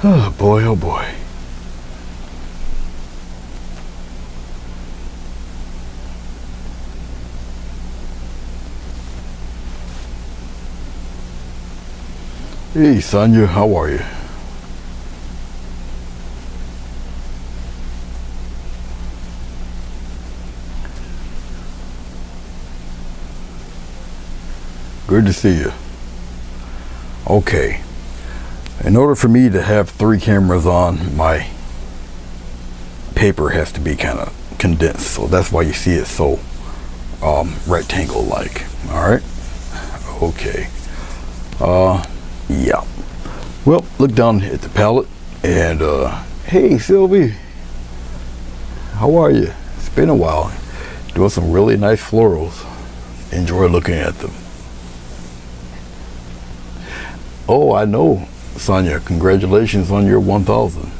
Oh boy, oh boy. Hey Sonia, how are you? Good to see you. Okay. In order for me to have 3 cameras on, my paper has to be kind of condensed. So that's why you see it so rectangle-like. Alright? Okay. Yeah. Well, look down at the palette and hey Sylvie. How are you? It's been a while. Doing some really nice florals. Enjoy looking at them. Oh, I know, Sonia. Congratulations on your 1,000.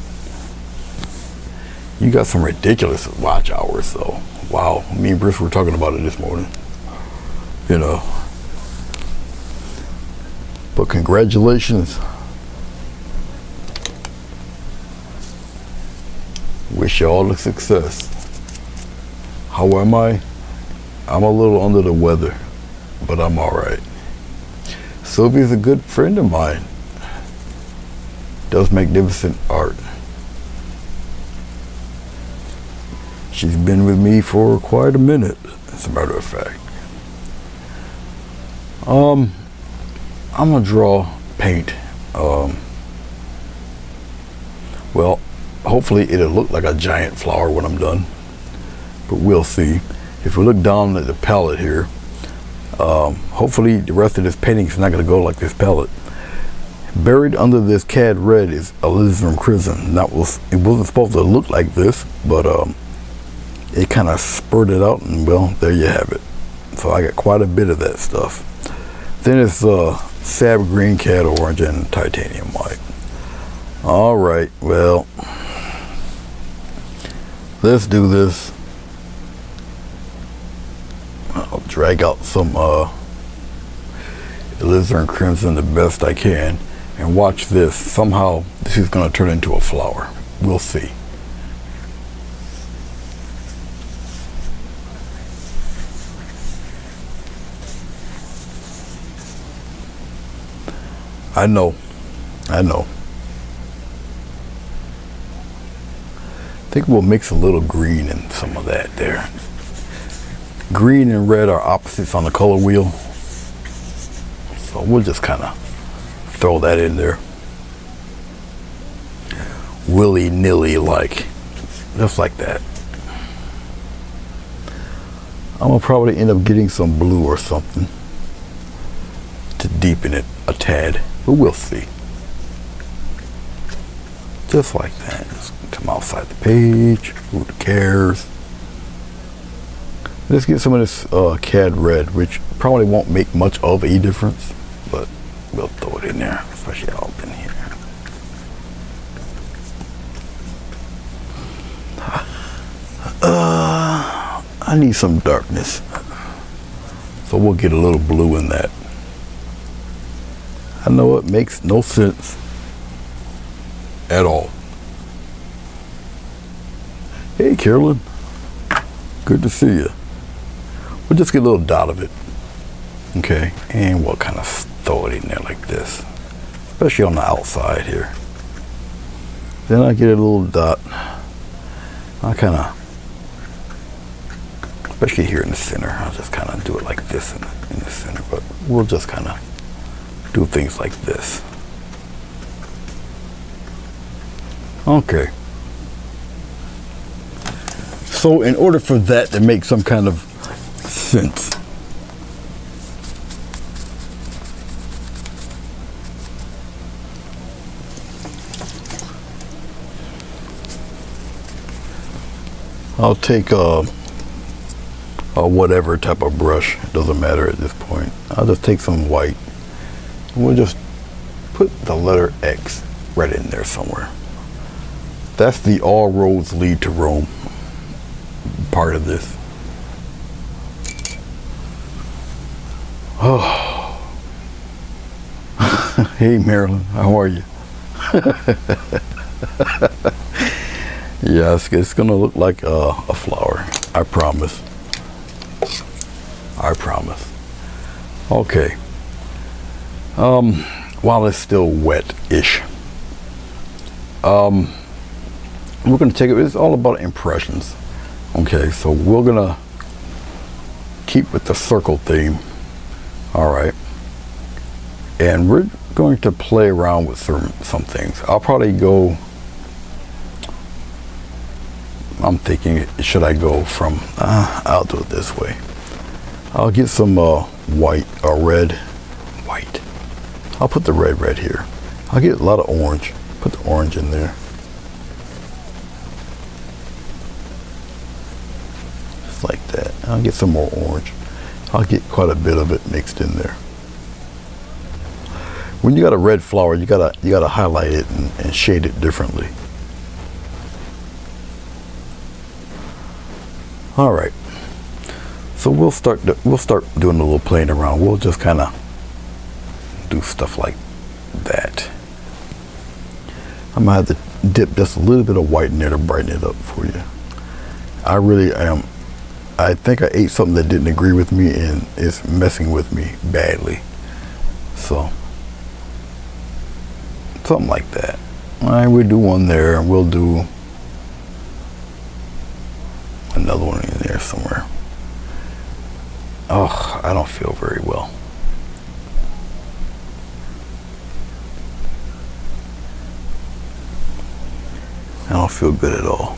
You got some ridiculous watch hours, though. Wow. Me and Bruce were talking about it this morning. You know. But congratulations. Wish you all the success. How am I? I'm a little under the weather, but I'm all right. Sylvie's a good friend of mine. Does magnificent art. She's been with me for quite a minute, as a matter of fact. I'm gonna draw paint. Well, hopefully it'll look like a giant flower when I'm done, but we'll see. If we look down at the palette here, hopefully the rest of this painting is not going to go like this palette. Buried under this cad red is alizarin crimson. It wasn't supposed to look like this, but it kind of spurted out, and well, there you have it. So I got quite a bit of that stuff. Then it's sab green, cad orange, and titanium white. All right, well, let's do this. I'll drag out some alizarin crimson the best I can, and watch this. Somehow this is going to turn into a flower. We'll see. I know. I think we'll mix a little green in some of that there. Green and red are opposites on the color wheel, so we'll just kind of throw that in there willy-nilly, like just like that. I'm gonna probably end up getting some blue or something to deepen it a tad, but we'll see. Just like that. Just come outside the page. Who cares? Let's get some of this cad red, which probably won't make much of a difference, but we'll throw it in there, especially out in here. I need some darkness, so we'll get a little blue in that. I know it makes no sense at all. Hey Carolyn, good to see you. We'll just get a little dot of it, okay, and we'll kind of throw it in there like this, especially on the outside here. Then I get a little dot. I kind of, especially here in the center, I'll just kind of do it like this in the center, but we'll just kind of do things like this. Okay. So in order for that to make some kind of sense, I'll take a whatever type of brush. It doesn't matter at this point. I'll just take some white. We'll just put the letter X right in there somewhere. That's the all roads lead to Rome part of this. Oh. Hey Marilyn, how are you? Yeah, it's gonna look like a flower. I promise. I promise. Okay. While it's still wet-ish, we're gonna take it. It's all about impressions. Okay, so we're gonna keep with the circle theme. All right, and we're going to play around with some things. I'll probably go. I'm thinking, should I go from? I'll do it this way. I'll get some white or red. White. I'll put the red right here. I'll get a lot of orange. Put the orange in there. Just like that. I'll get some more orange. I'll get quite a bit of it mixed in there. When you got a red flower, you gotta highlight it and shade it differently. All right. So we'll start doing a little playing around. We'll just kind of do stuff like that. I'm gonna have to dip just a little bit of white in there to brighten it up for you. I really am. I think I ate something that didn't agree with me and it's messing with me badly. So something like that. All right, we'll do one there, and we'll do another one in there somewhere. Oh, I don't feel very well. I don't feel good at all.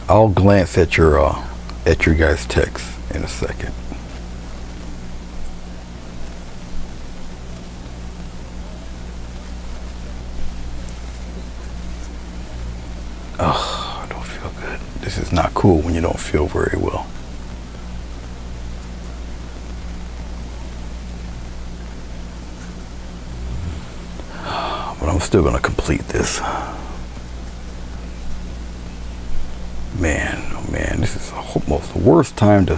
I'll glance at your guys' text in a second. Oh, I don't feel good. This is not cool when you don't feel very well. But I'm still gonna complete this. Man, oh man, this is almost the worst time to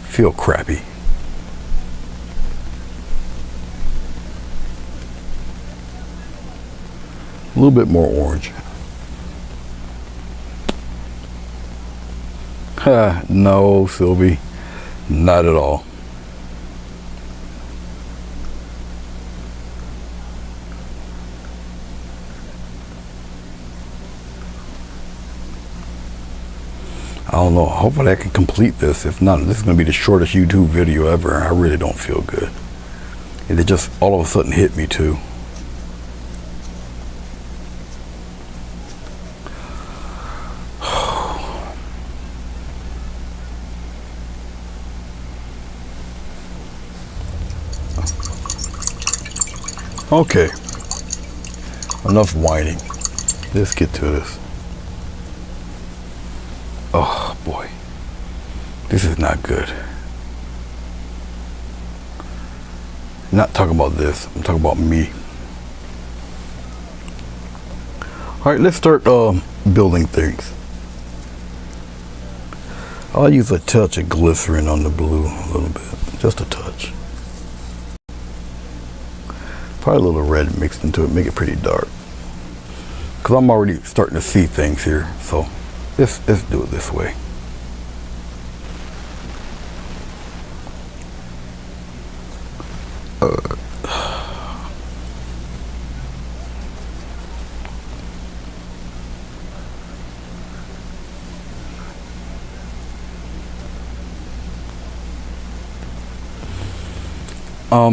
feel crappy. A little bit more orange. No, Sylvie, not at all. I don't know. Hopefully I can complete this. If not, this is going to be the shortest YouTube video ever. I really don't feel good. And it just all of a sudden hit me too. Okay. Enough whining. Let's get to this. Oh boy, this is not good. I'm not talking about this, I'm talking about me. All right, let's start building things. I'll use a touch of glycerin on the blue, a little bit, just a touch. Probably a little red mixed into it, make it pretty dark. Because I'm already starting to see things here, so let's do it this way.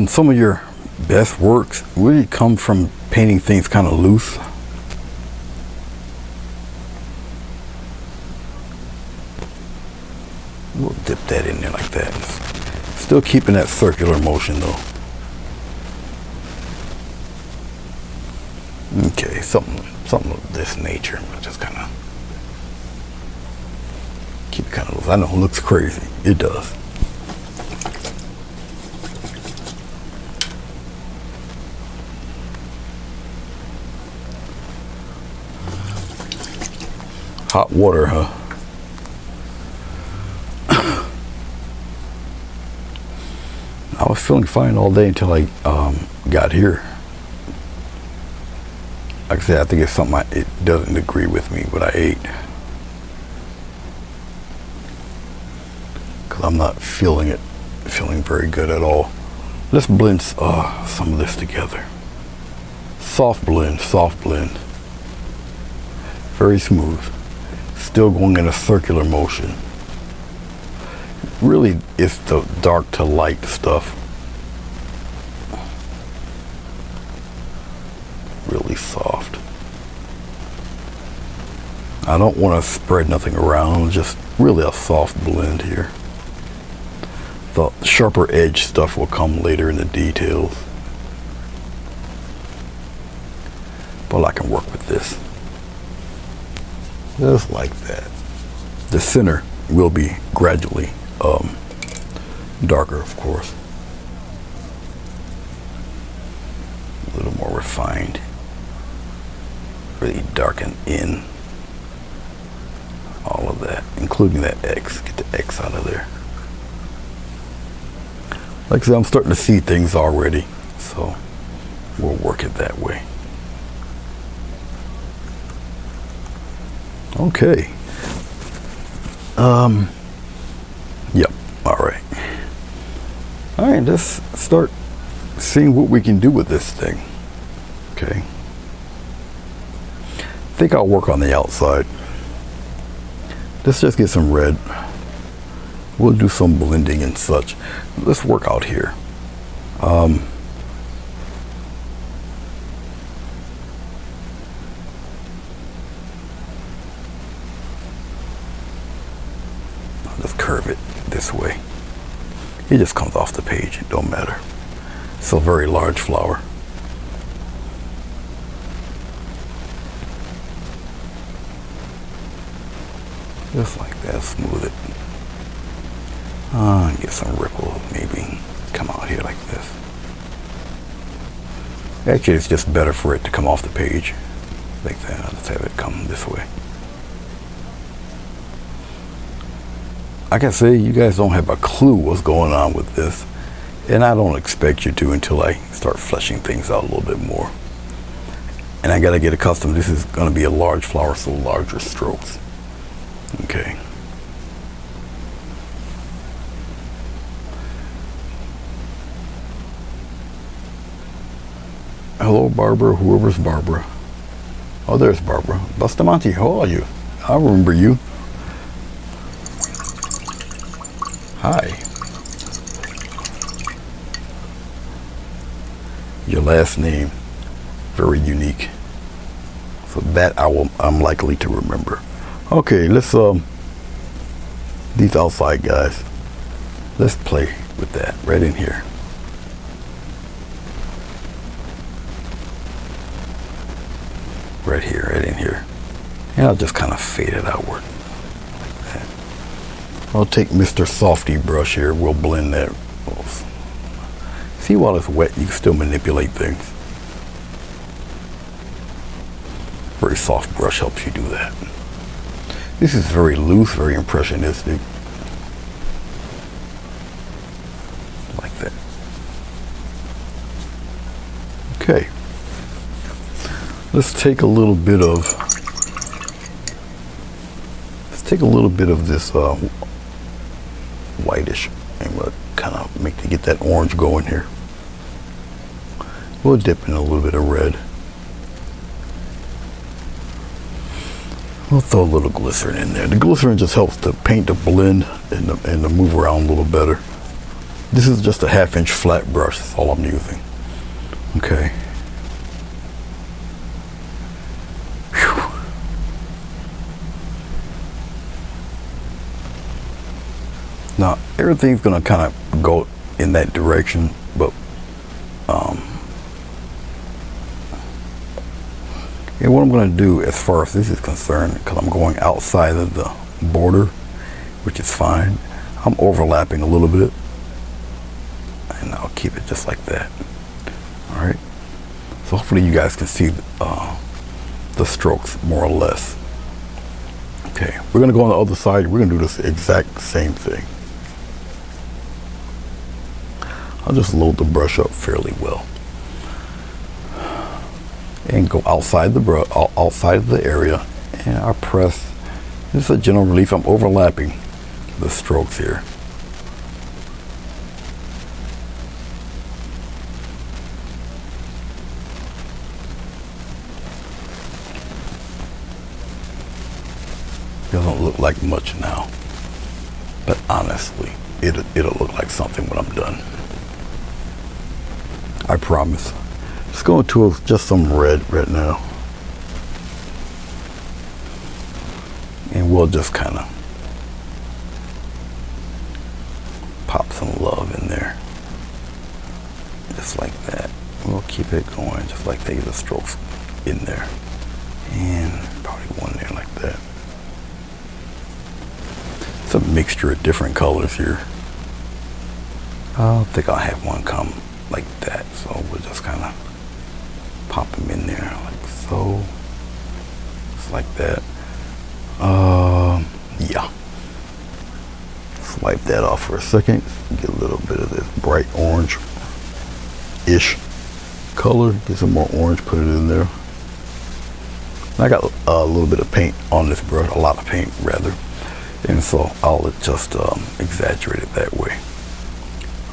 Some of your best works really come from painting things kind of loose. We'll dip that in there like that. Still keeping that circular motion though. Okay, something of this nature. But just kind of keep it kind of loose. I know it looks crazy. It does. Hot water, huh? I was feeling fine all day until I got here. Like I said, I think it's something it doesn't agree with me what I ate, because I'm not feeling very good at all. Let's blend some of this together. Soft blend, very smooth, still going in a circular motion. Really, it's the dark to light stuff. Really soft. I don't want to spread nothing around, just really a soft blend here. The sharper edge stuff will come later in the details, but I can work with this just like that. The center will be gradually darker, of course, a little more refined, really darken in all of that, including that X. Get the X out of there. Like I said, I'm starting to see things already, so we'll work it that way. Okay. Yep. All right. All right. Let's start seeing what we can do with this thing. Okay. I think I'll work on the outside. Let's just get some red. We'll do some blending and such. Let's work out here. I'll just curve it this way. It just comes off the page. It don't matter. It's a very large flower. Just like that. Smooth it. Get some ripple, maybe come out here like this. Actually, it's just better for it to come off the page like that. I'll just have it come this way. Like I say, you guys don't have a clue what's going on with this, and I don't expect you to until I start fleshing things out a little bit more. And I gotta get accustomed. This is gonna be a large flower, so larger strokes. Okay. Hello, Barbara, whoever's Barbara. Oh, there's Barbara. Bustamante, how are you? I remember you. Hi. Your last name, very unique. So that I'm likely to remember. Okay, let's these outside guys. Let's play with that right in here. Right here, right in here. And I'll just kind of fade it outward like that. I'll take Mr. Softy brush here. We'll blend that. See, while it's wet, you can still manipulate things. Very soft brush helps you do that. This is very loose, very impressionistic. Like that. Okay. Let's take a little bit of this whitish, and we'll kind of get that orange going here. We'll dip in a little bit of red. We'll throw a little glycerin in there. The glycerin just helps the paint to blend and to move around a little better. This is just a 1/2-inch flat brush. That's all I'm using. Okay. Now everything's gonna kind of go in that direction, but and what I'm gonna do as far as this is concerned, because I'm going outside of the border, which is fine, I'm overlapping a little bit, and I'll keep it just like that. All right. So hopefully you guys can see the strokes more or less. Okay, we're gonna go on the other side. We're gonna do this exact same thing. I'll just load the brush up fairly well and go outside the brush, outside of the area, and I press. This is a general relief. I'm overlapping the strokes here. Doesn't look like much now, but honestly, it'll look like something when I'm done. I promise. Let's go into just some red right now, and we'll just kind of pop some love in there, just like that. We'll keep it going just like that. The strokes in there, and probably one there like that. It's a mixture of different colors here. I think I'll have one come like that, so we'll just kind of pop them in there like so, just like that. Yeah. Swipe that off for a second. Get a little bit of this bright orange-ish color. Get some more orange. Put it in there. I got a little bit of paint on this brush, a lot of paint rather. And so I'll just exaggerate it that way.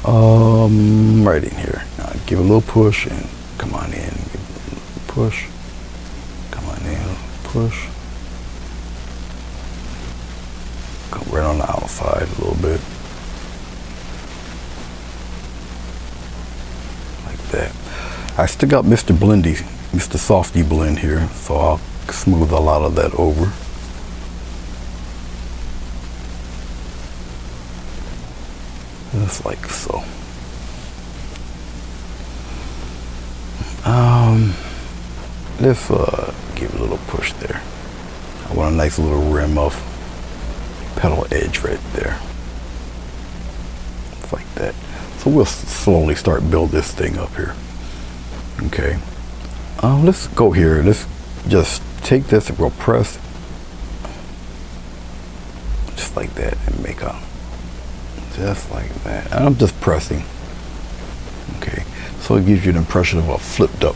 Right in here. Now give it a little push and come on in. Give it a little push. Come on in. Push. Go right on the outside a little bit. Like that. I still got Mr. Softy Blend here, so I'll smooth a lot of that over. Just like so. Let's give it a little push there. I want a nice little rim of petal edge right there. It's like that. So we'll slowly start build this thing up here. Okay. Let's go here. Let's just take this and we'll press just like that and make a just like that. And I'm just pressing. Okay. So it gives you an impression of a flipped up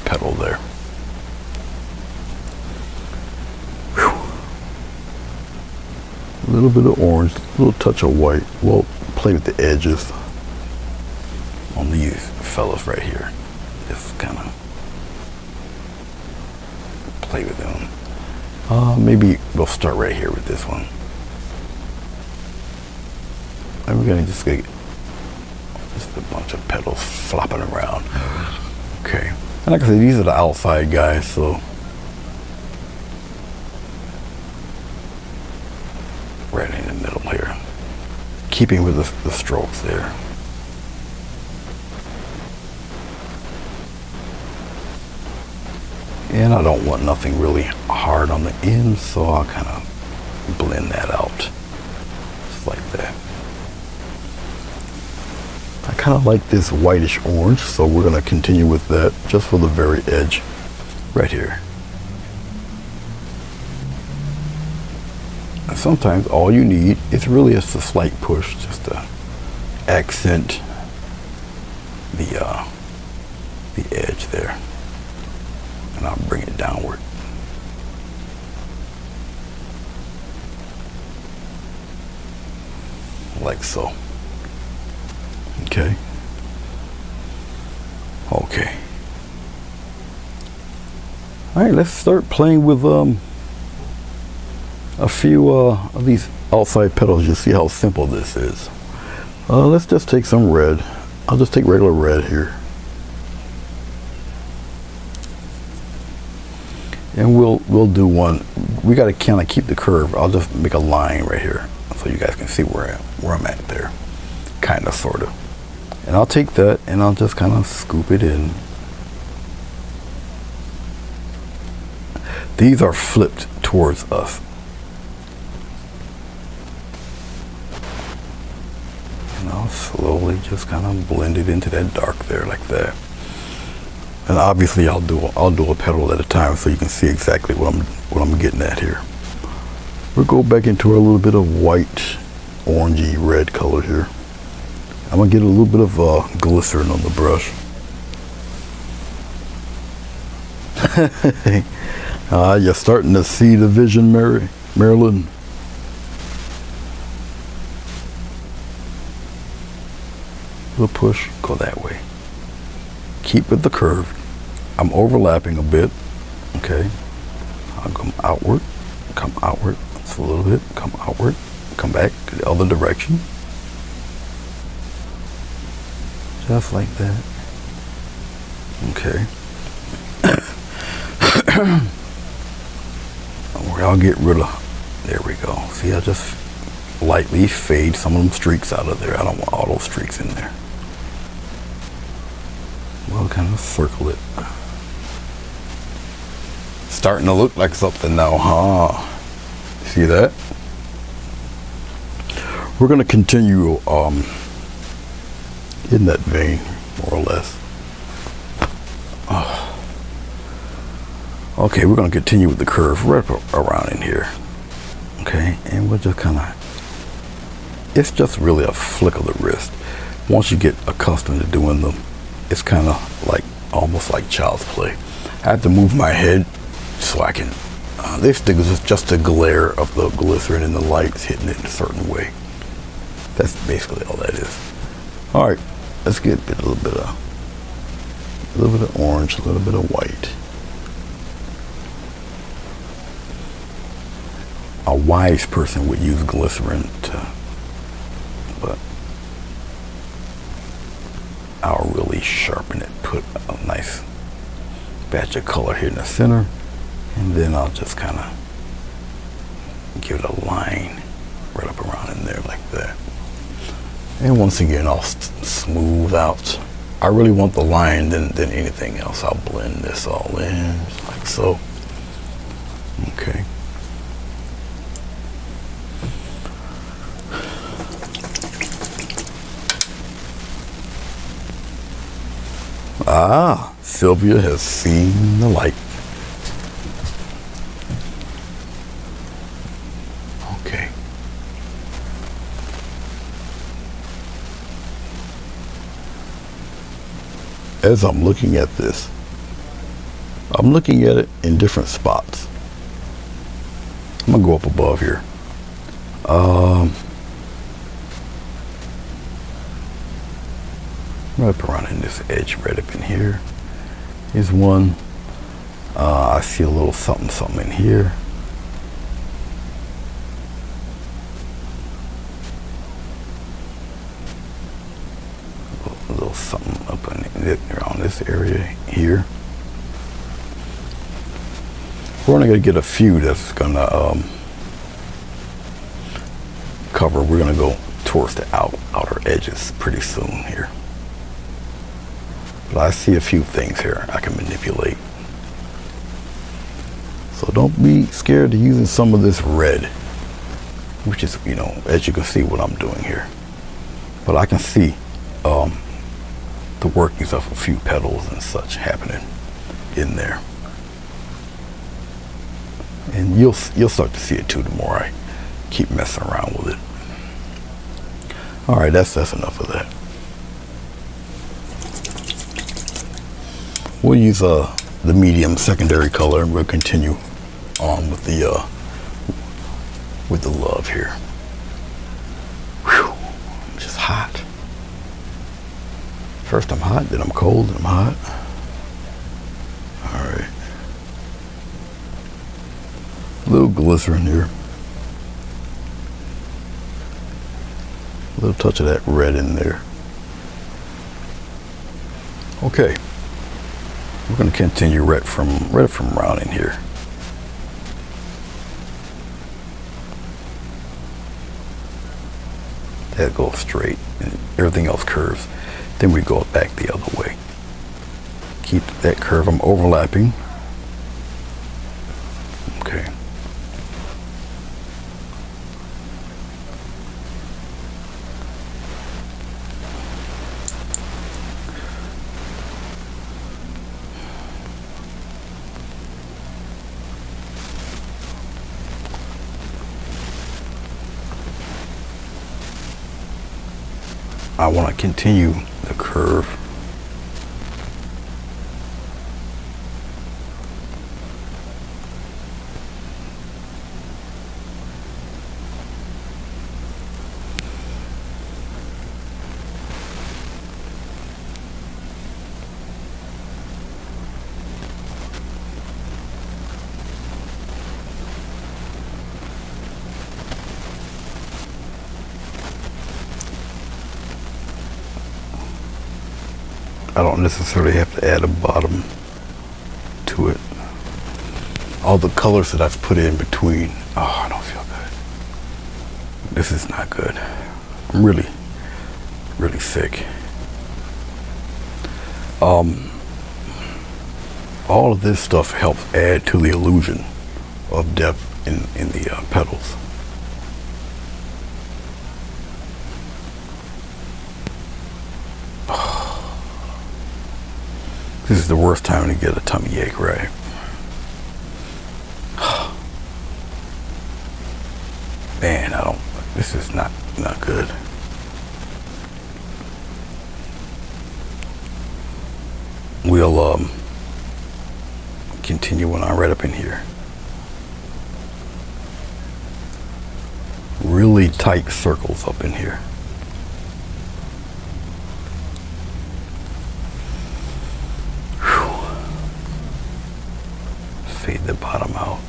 petal there. Whew. A little bit of orange, a little touch of white. We'll play with the edges on these fellas right here. Just kind of play with them. Maybe we'll start right here with this one. And we're gonna just get just a bunch of petals flopping around. Okay. And like I said, these are the outside guys, so right in the middle here. Keeping with the strokes there. And I don't want nothing really hard on the end, so I'll kind of blend that out. Just like that. I kind of like this whitish orange, so we're going to continue with that just for the very edge right here. And sometimes all you need is really just a slight push just to accent the edge there. And I'll bring it downward. Like so. Okay. Okay. All right, let's start playing with a few of these outside petals. You'll see how simple this is. Let's just take some red. I'll just take regular red here. And we'll do one. We got to kind of keep the curve. I'll just make a line right here so you guys can see where I'm at there. Kind of, sort of. And I'll take that and I'll just kind of scoop it in. These are flipped towards us. And I'll slowly just kind of blend it into that dark there like that. And obviously I'll do a petal at a time so you can see exactly what I'm getting at here. We'll go back into a little bit of white, orangey red color here. I'm gonna get a little bit of glycerin on the brush. You're starting to see the vision, Marilyn. Little push, go that way. Keep with the curve. I'm overlapping a bit. Okay. I'll come outward, just a little bit, come outward, come back to the other direction. Just like that. Okay. I'll get rid of, there we go. See, I just lightly fade some of them streaks out of there. I don't want all those streaks in there. We'll kind of circle it. Starting to look like something now, huh? See that? We're going to continue in that vein, more or less. Okay, we're going to continue with the curve right around in here. Okay, and we'll just kind of, it's just really a flick of the wrist. Once you get accustomed to doing them, it's kind of like, almost like child's play. I have to move my head so I can, this thing is just the glare of the glycerin and the lights hitting it in a certain way. That's basically all that is. All right, let's get a little bit of orange, a little bit of white. A wise person would use glycerin but I'll really sharpen it, put a nice batch of color here in the center, and then I'll just kind of give it a line right up around in there like that. And once again, I'll smooth out. I really want the line than anything else. I'll blend this all in like so. Okay. Ah, Sylvia has seen the light. Okay. As I'm looking at this, I'm looking at it in different spots. I'm gonna go up above here. Right up around in this edge, right up in here. Here's one. I see a little something in here. A little something up in it, around this area here. We're only gonna get a few that's gonna cover. We're gonna go towards the outer edges pretty soon here. But I see a few things here I can manipulate. So don't be scared to using some of this red, which is, you know, as you can see what I'm doing here. But I can see the workings of a few petals and such happening in there. And you'll start to see it too the more I keep messing around with it. All right, that's enough of that. We'll use the medium secondary color, and we'll continue on with the love here. Whew, I'm just hot. First I'm hot, then I'm cold, then I'm hot. All right. A little glycerin here. A little touch of that red in there. Okay. We're going to continue right from around in here. That goes straight and everything else curves. Then we go back the other way. Keep that curve. I'm overlapping. Okay. I want to continue the curve. I don't necessarily have to add a bottom to it. All the colors that I've put in between, oh, I don't feel good. This is not good. I'm really, really sick. All of this stuff helps add to the illusion of depth in the petals. This is the worst time to get a tummy ache, right? Man, this is not good. We'll continue on right up in here. Really tight circles up in here. Fade the bottom out.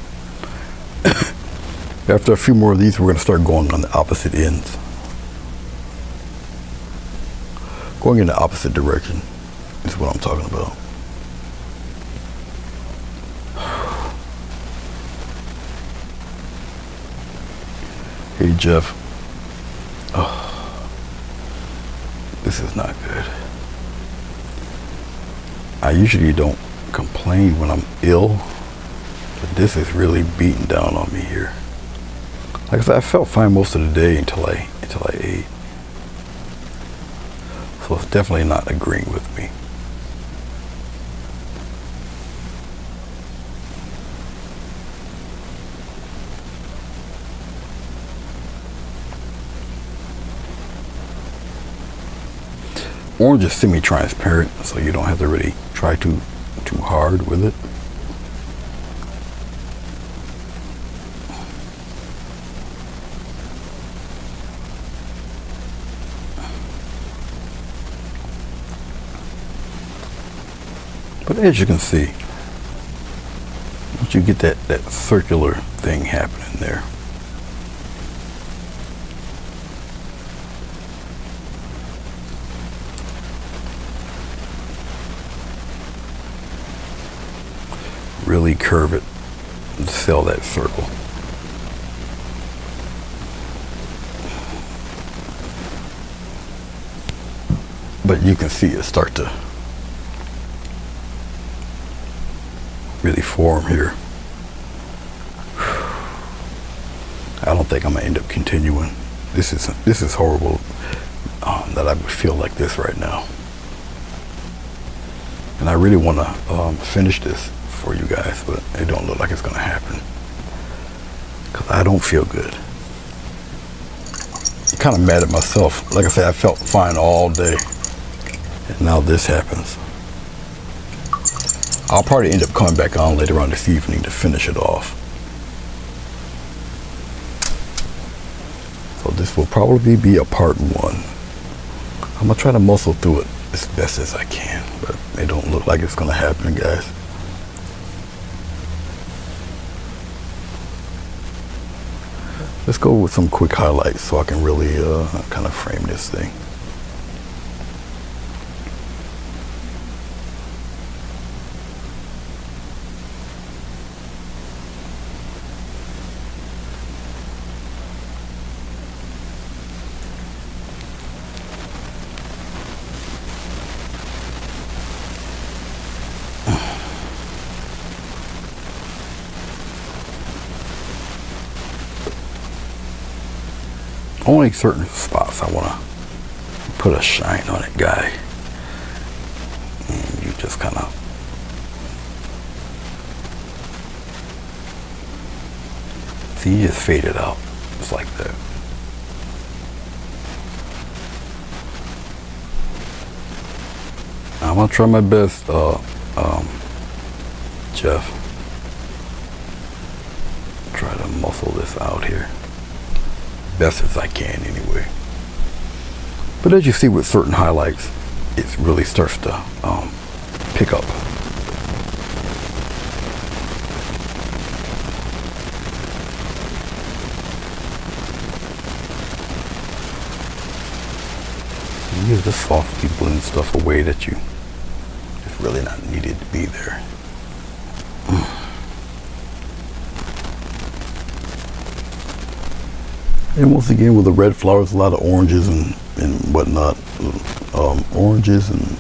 After a few more of these, we're going to start going on the opposite ends. Going in the opposite direction is what I'm talking about. Hey Jeff. Oh, this is not good. I usually don't complain when I'm ill, but this is really beating down on me here. Like I said, I felt fine most of the day until I ate. So it's definitely not agreeing with me. Orange is semi-transparent, so you don't have to really try too hard with it. But as you can see, once you get that circular thing happening there, really curve it and fill that circle. But you can see it start to really form here. I don't think I'm gonna end up continuing. This is horrible that I would feel like this right now. And I really want to finish this for you guys, but it don't look like it's gonna happen because I don't feel good. I'm kind of mad at myself. Like I said, I felt fine all day, and now this happens. I'll probably end up coming back on later on this evening to finish it off. So this will probably be a part 1. I'm gonna try to muscle through it as best as I can, but it don't look like it's gonna happen, guys. Let's go with some quick highlights so I can really kind of frame this thing. Only certain spots I want to put a shine on it, guy. And you just kind of see, you just fade it out just like that. I'm gonna try my best, Jeff. Try to muscle this out here best as I can anyway. But as you see with certain highlights, it really starts to pick up. You just softly blend stuff away that you it's really not needed to be there. And once again, with the red flowers, a lot of oranges and whatnot. Oranges and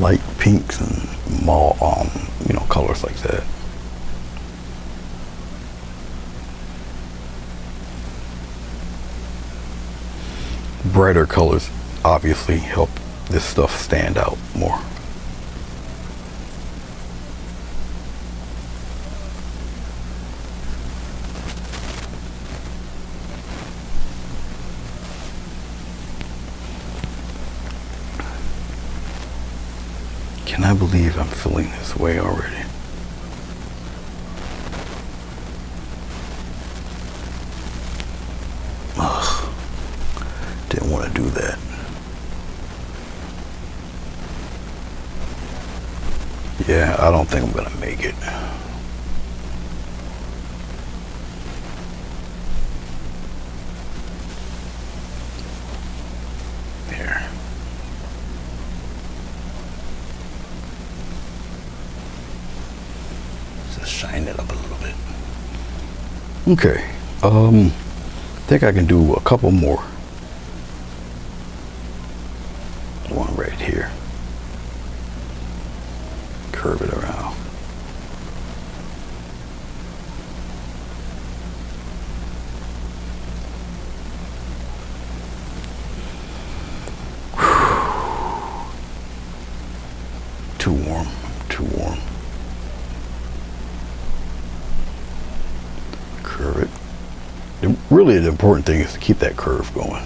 light pinks and colors like that. Brighter colors obviously help this stuff stand out more. Can I believe I'm feeling this way already? Ugh. Didn't want to do that. Yeah, I don't think I'm gonna make it. There. Just shine it up a little bit. Okay. I think I can do a couple more. One right here. Curve it around. Too warm, too warm. Curve it. Really, the important thing is to keep that curve going.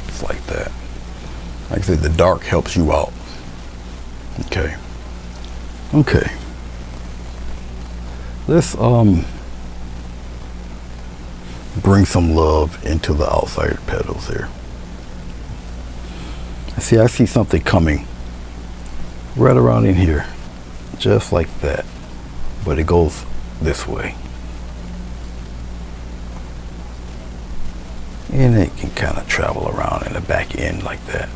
It's like that. Like I said, the dark helps you out. Okay. Okay. Let's bring some love into the outside petals here. I see something coming right around in here, just like that, but it goes this way. And it can kind of travel around in the back end like that.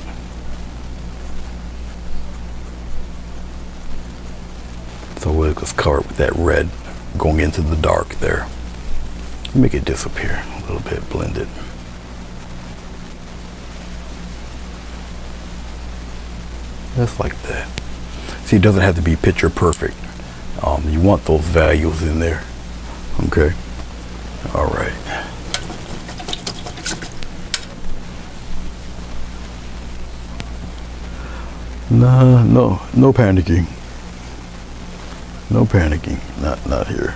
So it was covered with that red going into the dark there. Make it disappear a little bit, blend it. Just like that. See, it doesn't have to be picture perfect. You want those values in there. Okay. All right. No panicking. No panicking. Not here.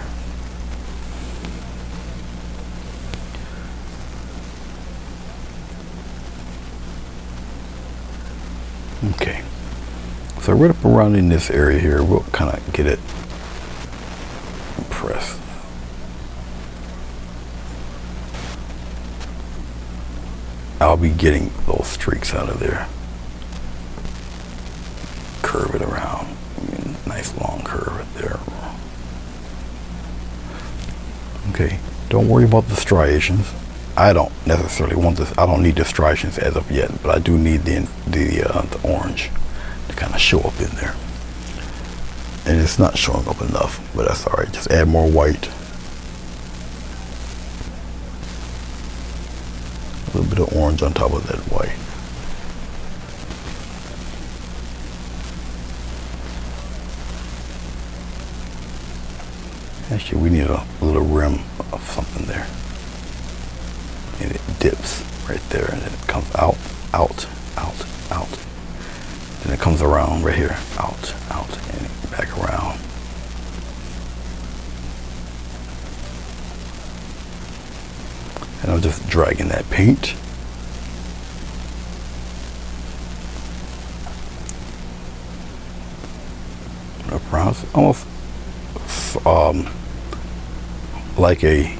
Okay. So right up around in this area here, we'll kind of get it pressed. I'll be getting those streaks out of there. Curve it around. Nice long curve right there. Okay, don't worry about the striations. I don't necessarily want this. I don't need the striations as of yet, but I do need the orange to kind of show up in there. And it's not showing up enough, but that's all right. Just add more white. A little bit of orange on top of that white. Actually, we need a little rim of something there. And it dips right there, and then it comes out, out, out, out. Then it comes around right here, out, out, and back around. And I'm just dragging that paint almost like a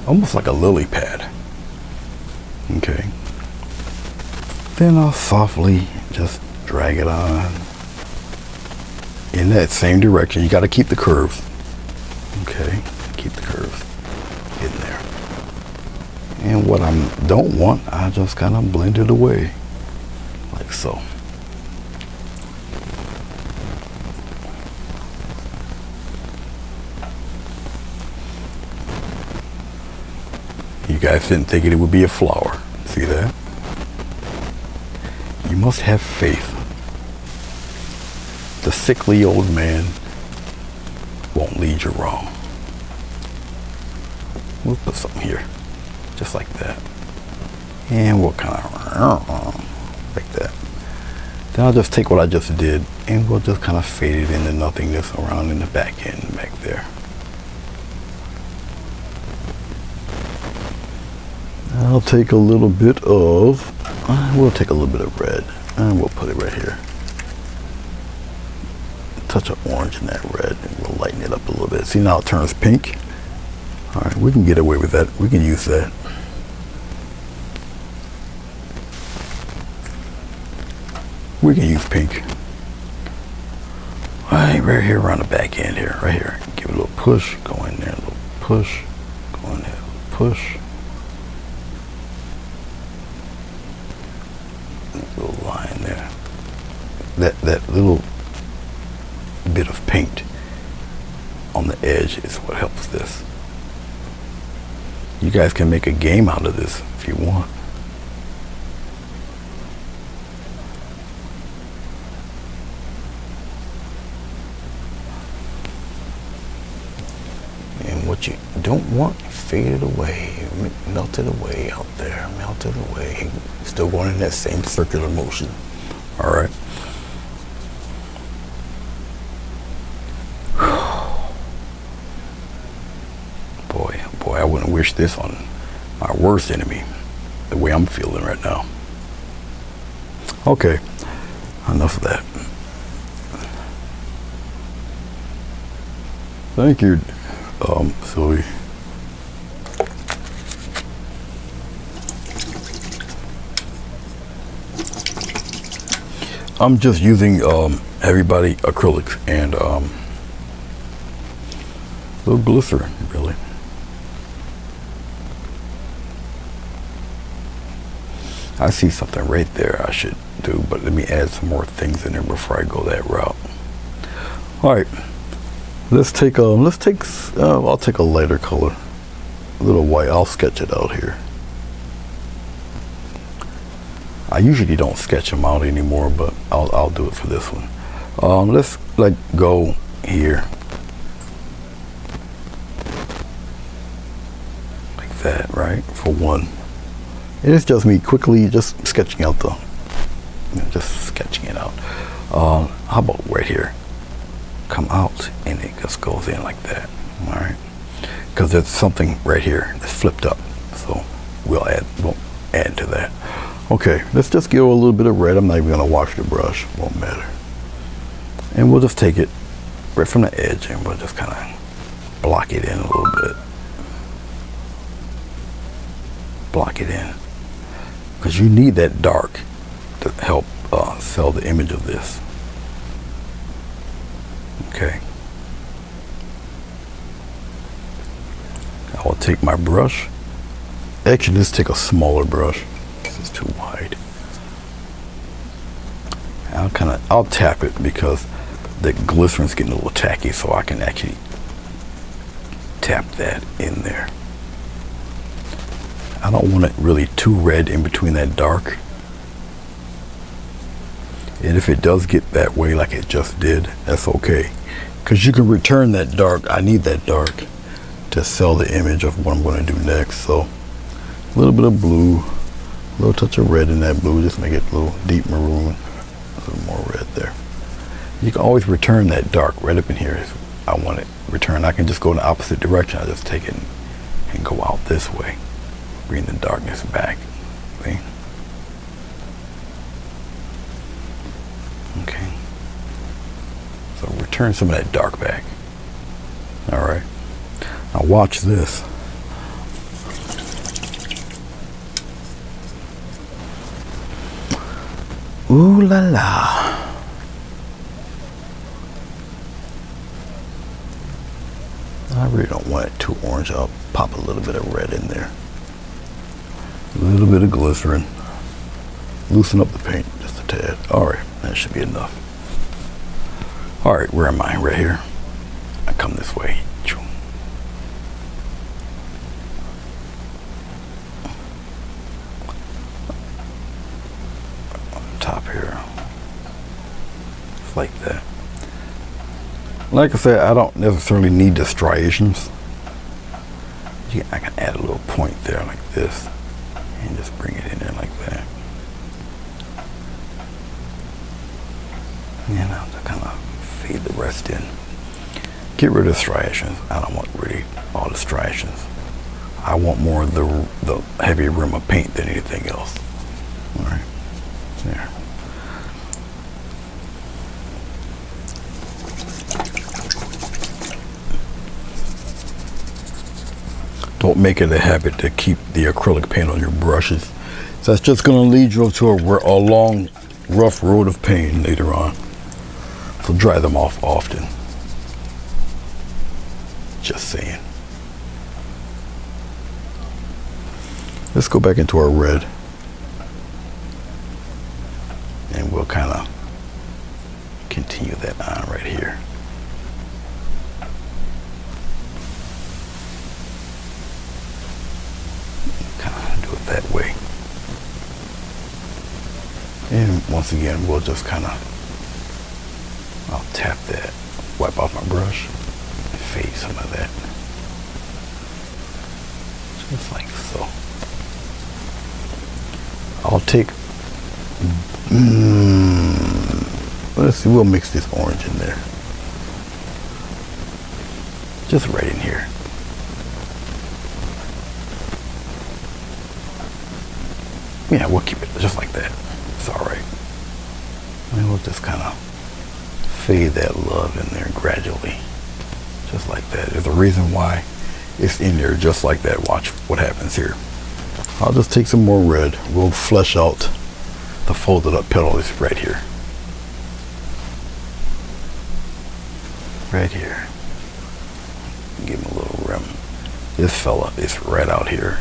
almost like a lily pad. Okay. Then I'll softly just drag it on in that same direction. You got to keep the curves. Okay, keep the curves in there. And what I don't want, I just kind of blend it away, like so. You guys didn't think it would be a flower. See that? You must have faith. The sickly old man won't lead you wrong. We'll put something here, just like that. And we'll kind of like that. Then I'll just take what I just did and we'll just kind of fade it into nothingness around in the back end back there. I'll take a little bit of, we'll take a little bit of red and we'll put it right here. Touch of orange in that red and we'll lighten it up a little bit. See, now it turns pink. All right, we can get away with that. We can use that. We can use pink. All right, right here around the back end here, right here. Give it a little push, go in there, a little push, go in there, a little push. Little line there. That little bit of paint on the edge is what helps this. You guys can make a game out of this if you want. And what you don't want, fade it away, melt it away out there, melt it away. Still going in that same circular motion. All right. Boy, I wouldn't wish this on my worst enemy, the way I'm feeling right now. Okay, enough of that. Thank you, Sylvie. I'm just using Heavy Body acrylics and a little glycerin, really. I see something right there I should do, but let me add some more things in there before I go that route. All right, let's take I'll take a lighter color, a little white. I'll sketch it out here. I usually don't sketch them out anymore, but I'll do it for this one. Let's go here like that, right? For one. It is just me quickly just sketching out just sketching it out. How about right here? Come out and it just goes in like that. All right, because there's something right here that's flipped up, so we'll add to that. Okay, let's just give a little bit of red. I'm not even gonna wash the brush, won't matter. And we'll just take it right from the edge and we'll just kind of block it in a little bit. Block it in, because you need that dark to help sell the image of this. Okay. I will take my brush. Actually, let's take a smaller brush. This is too wide. I'll tap it because the glycerin's getting a little tacky, so I can actually tap that in there. I don't want it really too red in between that dark. And if it does get that way like it just did, that's okay. Because you can return that dark. I need that dark to sell the image of what I'm going to do next. So a little bit of blue, a little touch of red in that blue, just make it a little deep maroon, a little more red there. You can always return that dark right up in here. I want it returned. I can just go in the opposite direction. I just take it and go out this way. Bring the darkness back. See? Okay. turn some of that dark back. All right. Now watch this. Ooh la la. I really don't want it too orange. I'll pop a little bit of red in there. A little bit of glycerin. Loosen up the paint just a tad. All right, that should be enough. All right, where am I? Right here. I come this way. On top here. Just like that. Like I said, I don't necessarily need the striations. I can add a little point there like this and just bring it in there like that. And I'll just kind of fade the rest in. Get rid of striations. I don't want really all the striations. I want more of the heavy rim of paint than anything else. All right, there. Don't make it a habit to keep the acrylic paint on your brushes. So that's just going to lead you to a long, rough road of pain later on. So dry them off often. Just saying. Let's go back into our red. And we'll kind of continue that on right here. That way. And once again, we'll just kind of, I'll tap that, wipe off my brush, and fade some of that. Just like so. I'll take, let's see, we'll mix this orange in there. Just right in here. Yeah, we'll keep it just like that. It's all right. And we'll just kind of fade that love in there gradually. Just like that. There's a reason why it's in there just like that. Watch what happens here. I'll just take some more red. We'll flesh out the folded up petal is right here. Right here. Give him a little rim. This fella is right out here.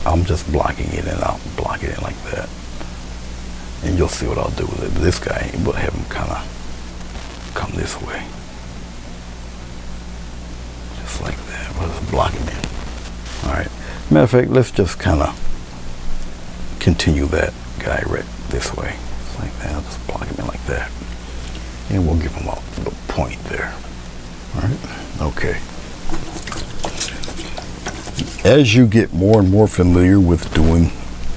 I'm just blocking it and I'll block it in like that. And you'll see what I'll do with it. This guy, we'll have him kind of come this way. Just like that. We'll just block him in. All right. Matter of fact, let's just kind of continue that guy right this way. Just like that. I'll just block him in like that. And we'll give him a little point there. All right. Okay. As you get more and more familiar with doing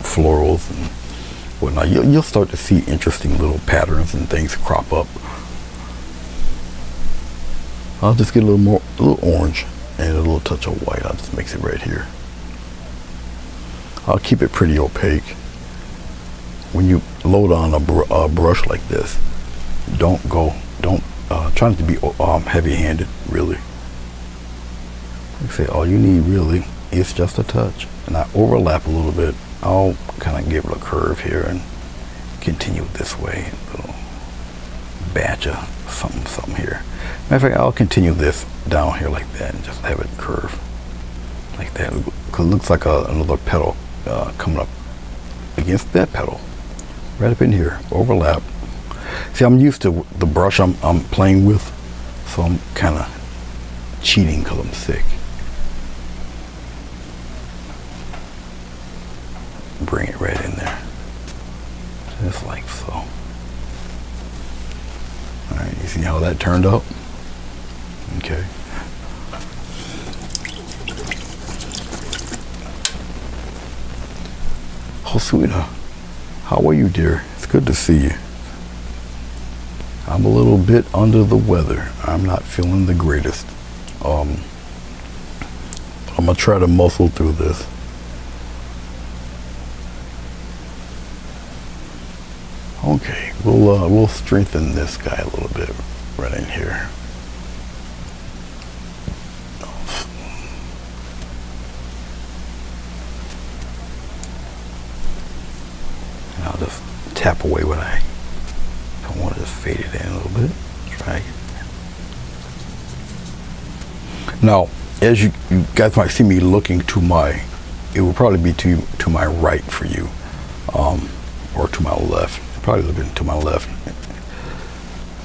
florals and whatnot, you'll start to see interesting little patterns and things crop up. I'll just get a little orange and a little touch of white. I'll just mix it right here. I'll keep it pretty opaque. When you load on a brush like this, don't try not to be heavy-handed, really. Like I say, all you need really is just a touch. And I overlap a little bit. I'll kind of give it a curve here and continue this way. A little batch of something here. Matter of fact, I'll continue this down here like that and just have it curve like that. Because it looks like another petal coming up against that petal. Right up in here. Overlap. See, I'm used to the brush I'm playing with, so I'm kind of cheating because I'm sick. Bring it right in there. Just like so. Alright, you see how that turned out? Okay. Oh, sweetheart. How are you, dear? It's good to see you. I'm a little bit under the weather. I'm not feeling the greatest. I'm gonna try to muscle through this. Okay, we'll strengthen this guy a little bit right in here. And I'll just tap away what I want to just fade it in a little bit. Drag it. Now, as you guys might see me looking to my, it will probably be to my right for you, or to my left. Probably looking to my left.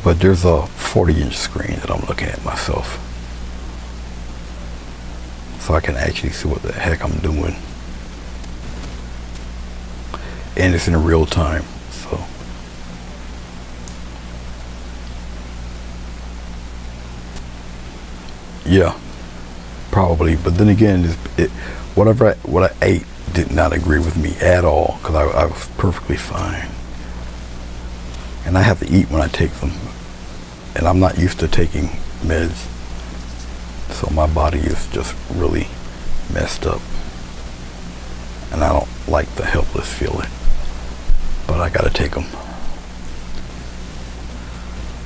But there's a 40-inch screen that I'm looking at myself, so I can actually see what the heck I'm doing, and it's in real time. So yeah, probably. But then again, what I ate did not agree with me at all, because I was perfectly fine. And I have to eat when I take them, and I'm not used to taking meds, so my body is just really messed up, and I don't like the helpless feeling, but I gotta take them.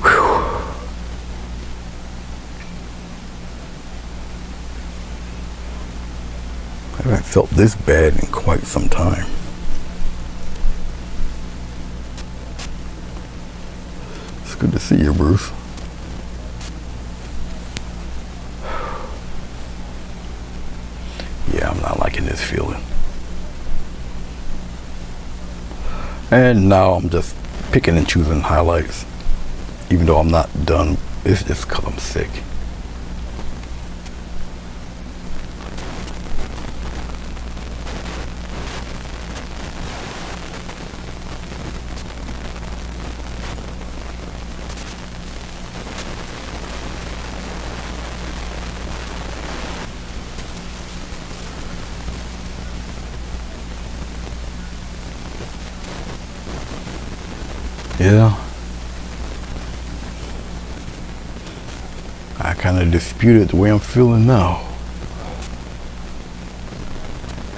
Whew. I haven't felt this bad in quite some time. It's good to see you, Bruce. Yeah, I'm not liking this feeling. And now I'm just picking and choosing highlights, even though I'm not done. It's just because I'm sick. Yeah, I kind of disputed the way I'm feeling now.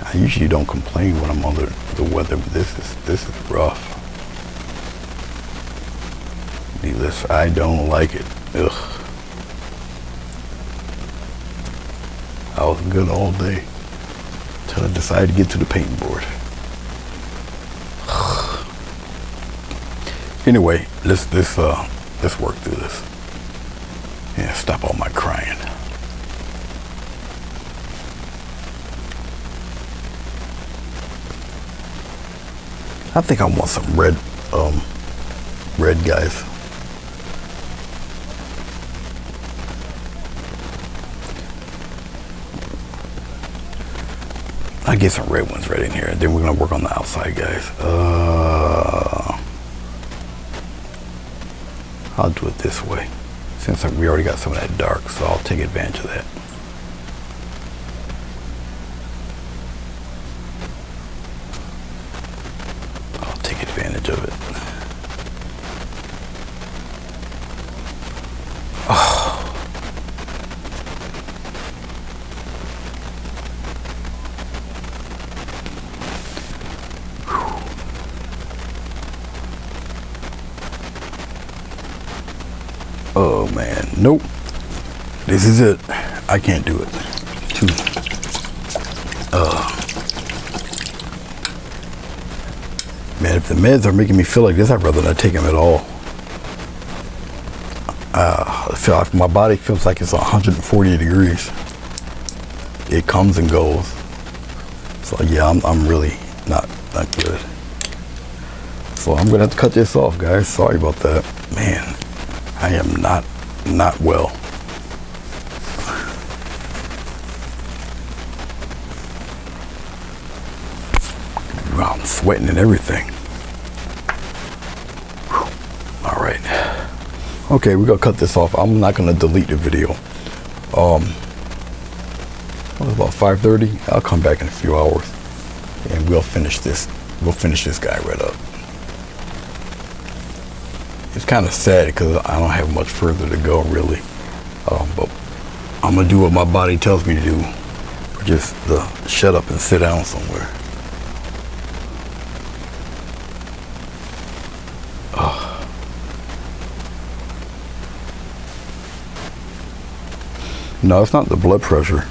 I usually don't complain when I'm under the weather, but this is rough. Needless, I don't like it. Ugh. I was good all day until I decided to get to the painting board. Anyway, let's work through this. Yeah, stop all my crying. I think I want some red guys. I'll get some red ones right in here. Then we're gonna work on the outside guys. I'll do it this way, since we already got some of that dark, so I'll take advantage of that. I'll take advantage of it. Oh. Oh man, nope. This is it. I can't do it. Man, if the meds are making me feel like this, I'd rather not take them at all. I feel like my body feels like it's 140 degrees. It comes and goes. So yeah, I'm really not good. So I'm gonna have to cut this off, guys. Sorry about that. Man, I am not well. I'm sweating and everything. Whew. All right. Okay, we're gonna cut this off. I'm not gonna delete the video. It's about 5:30. I'll come back in a few hours, and we'll finish this. We'll finish this guy right up. It's kind of sad because I don't have much further to go, really. But I'm gonna do what my body tells me to do, or just shut up and sit down somewhere. No, it's not the blood pressure.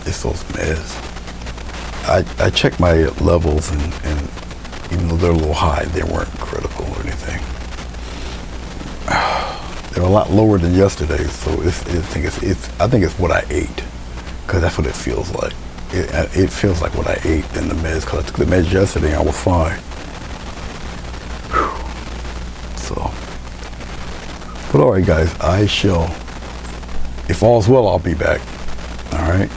It's those meds. I check my levels and Even though they're a little high, they weren't critical or anything. They're a lot lower than yesterday, so I think it's what I ate, because that's what it feels like. It feels like what I ate than the meds, because I took the meds yesterday and I was fine. So, but all right, guys, if all's well, I'll be back. All right.